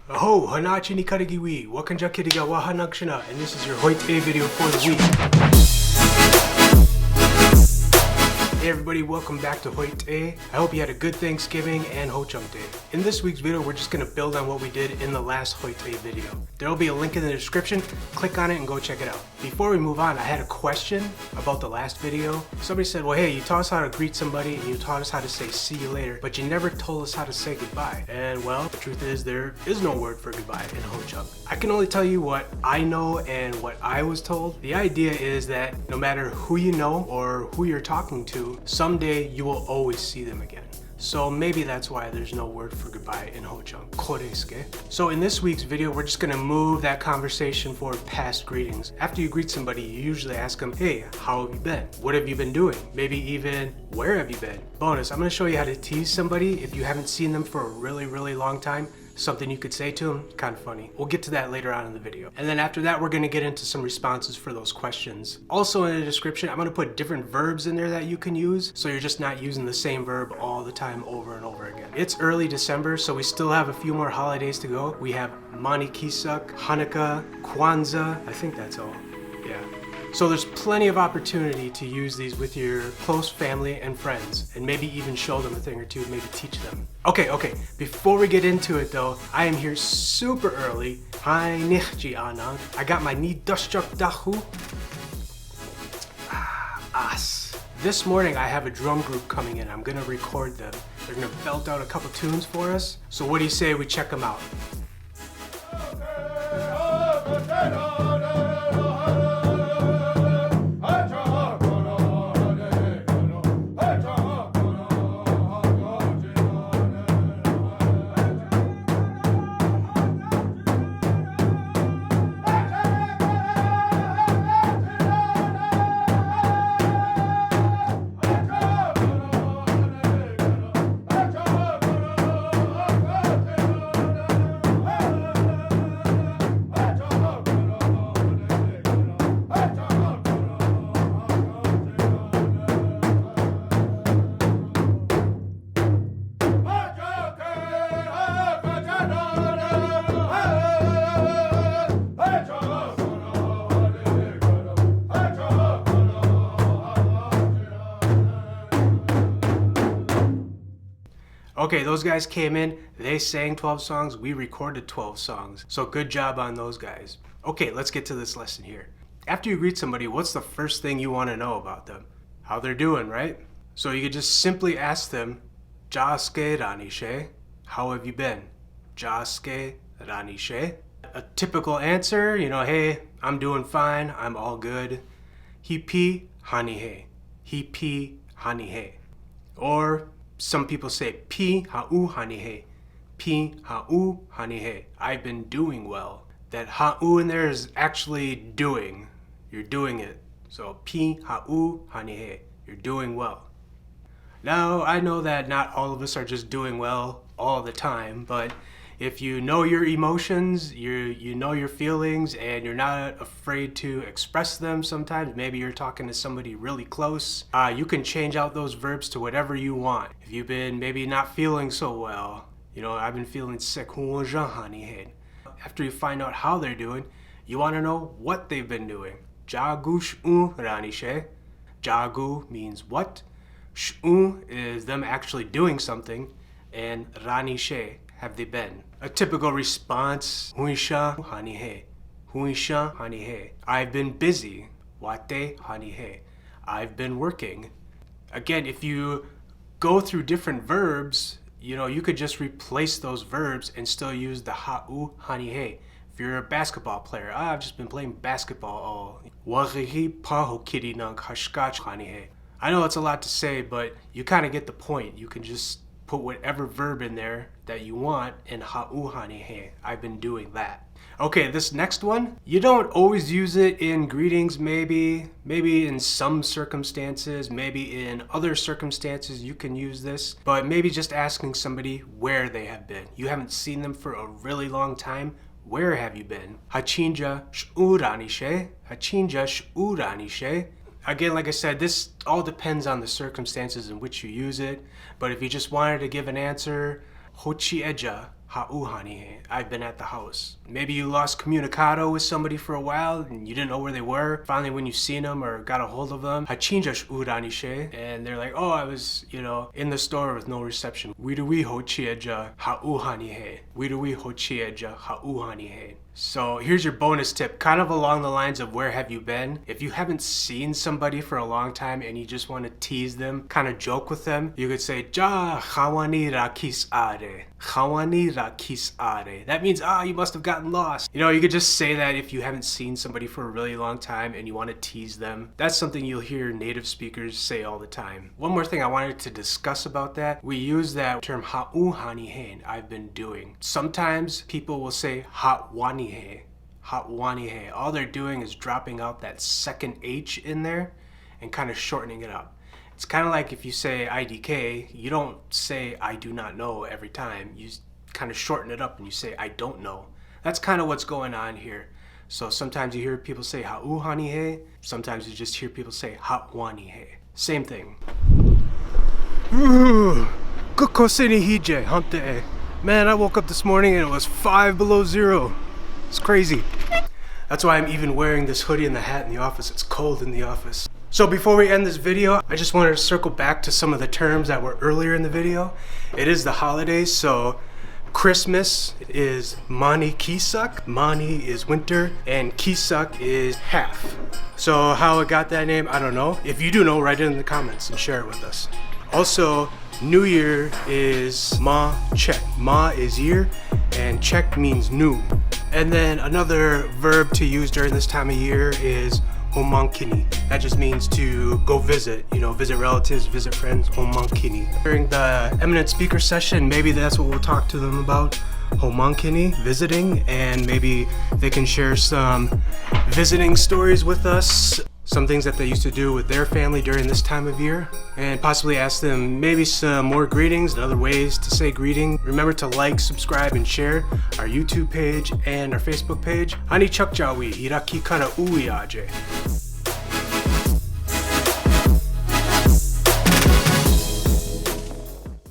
Aho, hanachi ni karigiwi, wakanja kiriga wa hanakshina, and this is your HOITE video for the week. Hey everybody, welcome back to HOITE. I hope you had a good Thanksgiving and Ho Chunk Day. In this week's video, we're just gonna build on what we did in the last HOITE video. There will be a link in the description, click on it and go check it out. Before we move on, I had a question about the last video. Somebody said, well hey, you taught us how to greet somebody and you taught us how to say see you later, but you never told us how to say goodbye. And well, the truth is there is no word for goodbye in Ho Chunk. I can only tell you what I know and what I was told. The idea is that no matter who you know or who you're talking to, someday you will always see them again. So maybe that's why there's no word for goodbye in Ho Chunk. Koresuke. So in this week's video, we're just gonna move that conversation forward past greetings. After you greet somebody, you usually ask them, hey, how have you been? What have you been doing? Maybe even, where have you been? Bonus, I'm gonna show you how to tease somebody if you haven't seen them for a really long time. Something you could say to them, kind of funny. We'll get to that later on in the video. And then after that, we're gonna get into some responses for those questions. Also in the description, I'm gonna put different verbs in there that you can use, so you're just not using the same verb all the time over and over again. It's early December, so we still have a few more holidays to go. We have Manikisak, Hanukkah, Kwanzaa, I think that's all, yeah. So there's plenty of opportunity to use these with your close family and friends, and maybe even show them a thing or two, maybe teach them. Okay, before we get into it though, I am here super early. Hi, Nihji Anang. I got my Ni Dushjuk Dahu. As. This morning I have a drum group coming in. I'm gonna record them. They're gonna belt out a couple tunes for us. So what do you say we check them out? Okay, those guys came in, they sang 12 songs, we recorded 12 songs. So good job on those guys. Okay, let's get to this lesson here. After you greet somebody, what's the first thing you want to know about them? How they're doing, right? So you could just simply ask them, Jaske Ranishe, how have you been? Jaske Ranishe. A typical answer, you know, hey, I'm doing fine, I'm all good. Hipi Hanihe. Hipi Hanihe. Or some people say pi ha'u hanihe. Pi ha'u hanihe. I've been doing well. That ha'u in there is actually doing. You're doing it. So pi ha'u hanihe. You're doing well. Now I know that not all of us are just doing well all the time, but if you know your emotions, you know your feelings, and you're not afraid to express them sometimes, maybe you're talking to somebody really close, you can change out those verbs to whatever you want. If you've been maybe not feeling so well, you know, I've been feeling sick. After you find out how they're doing, you want to know what they've been doing. Jagu sh'u ranishe. Jagu means what. Sh'u is them actually doing something, and ranishe, have they been? A typical response, Huisha hanihe. Huisha hanihe. I've been busy. Wate hanihe. I've been working. Again, if you go through different verbs, you know, you could just replace those verbs and still use the ha'u hanihe. If you're a basketball player, I've just been playing basketball all. I know it's a lot to say, but you kind of get the point. You can just put whatever verb in there that you want in ha'u hanihe. I've been doing that. Okay, this next one, you don't always use it in greetings, maybe in some circumstances, maybe in other circumstances you can use this, but maybe just asking somebody where they have been. You haven't seen them for a really long time. Where have you been? Hachinja sh'uranishe. Hachinja sh'uranishe. Again, like I said, this all depends on the circumstances in which you use it, but if you just wanted to give an answer, Hochi eja, ha'uhanihe. I've been at the house. Maybe you lost communicado with somebody for a while and you didn't know where they were. Finally, when you seen them or got a hold of them, hachinjash uranishe, and they're like, oh, I was, in the store with no reception. Wiruwi hochieja ha'uhanihe. Wiruwi hochieja ha'uhanihe. So here's your bonus tip, kind of along the lines of where have you been? If you haven't seen somebody for a long time and you just want to tease them, kind of joke with them, you could say, Ja hawani rakis are. Hawani rakis are. That means, you must have gotten lost. You could just say that if you haven't seen somebody for a really long time and you want to tease them. That's something you'll hear native speakers say all the time. One more thing I wanted to discuss about that, we use that term ha'uhanihen, I've been doing. Sometimes people will say ha'wani. Ha'wanihe. All they're doing is dropping out that second H in there and kind of shortening it up. It's kind of like if you say IDK, you don't say I do not know every time. You kind of shorten it up and you say I don't know. That's kind of what's going on here. So sometimes you hear people say ha'uhanihe, sometimes you just hear people say ha'wanihe. Same thing. Man, I woke up this morning and it was 5 below zero. It's crazy. That's why I'm even wearing this hoodie and the hat in the office. It's cold in the office. So before we end this video, I just wanted to circle back to some of the terms that were earlier in the video. It is the holidays, so Christmas is Mani Kisak. Mani is winter and Kisak is half. So how it got that name, I don't know. If you do know, write it in the comments and share it with us. Also, New Year is Ma Chek. Ma is year and Chek means new. And then another verb to use during this time of year is homankini. That just means to go visit, visit relatives, visit friends, homankini. During the eminent speaker session, maybe that's what we'll talk to them about, homankini, visiting, and maybe they can share some visiting stories with us, some things that they used to do with their family during this time of year, and possibly ask them maybe some more greetings and other ways to say greeting. Remember to like, subscribe, and share our YouTube page and our Facebook page. Hani chakjawi, iraki kana uiaje.